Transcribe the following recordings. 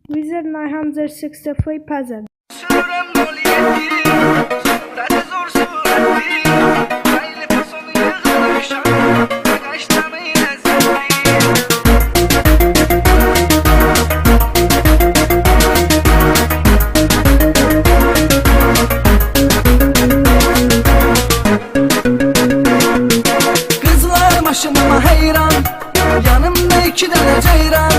Wizard 963 puzzle. Kızlar maşınıma heyran, yanımda 2 tane ceyran.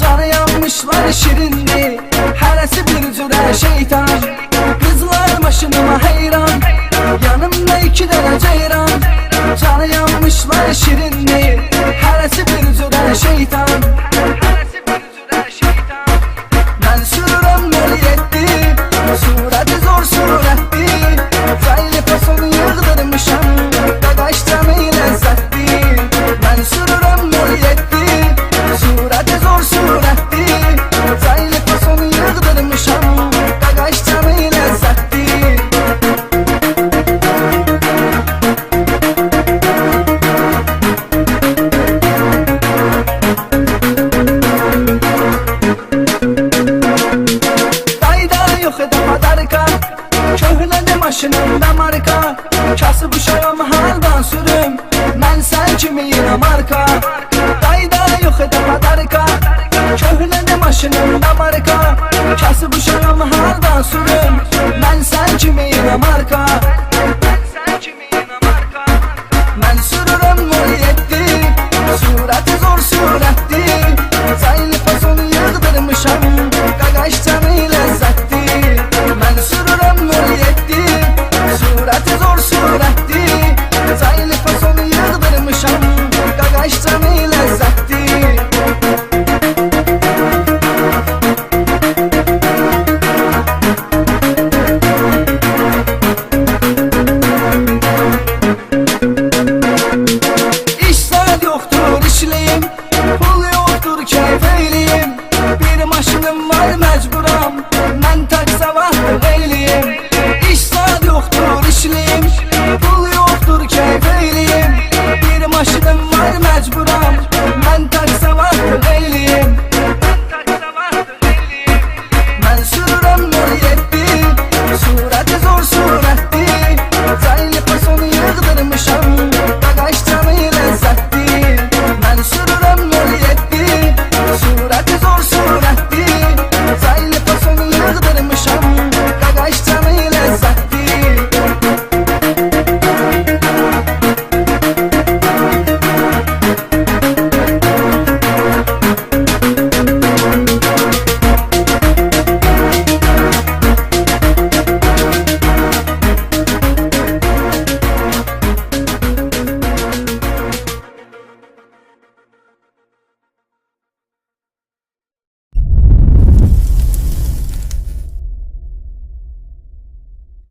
Canı yanmışlar şirinli, heresi bir cüre şeytan. Kızlar maşınıma heyran, yanımda 2 tane ceyran. Canı yanmışlar şirinli, heresi bir cüre şeytan. Ben sürürüm moliyetli, sureti zor suretli. Zayli fasonu yığdırmışam, qaqaşcanı lezzetli. Ben sürürüm moliyetli, sureti zor suretli. Zayli fasonu yığdırmışam, qaqaşcanı lezzetli. Yox edə padarka, köhnədi maşınımda marka. Kasıb uşağım haldan sürüm, mən sən kimi yine marka. Dayda yox edə padarka, köhnədi maşınımda marka. Kasıb uşağım haldan sürüm, mən sən kimi yine marka. Mən sürürüm moliyetli, sureti zor suretli. Zayli fasonu yığdırmışam, qaqaşcanı lezzetli. Ben sürürüm moliyetli, sureti zor suretli. Zayli fasonu yığdırmışam, qaqaşcanı lezzetli. İş saat yoktur işleyim, pul yoktur keyf eyleyim. Bir maşınım var mecburam, mən tak sabahdır eyleyim. İş saat yoktur işleyim, pul yoktur keyf eyleyim. Bir maşınım var mecburam, mən tak sabahdır eyleyim. Ben sürürüm moliyetli,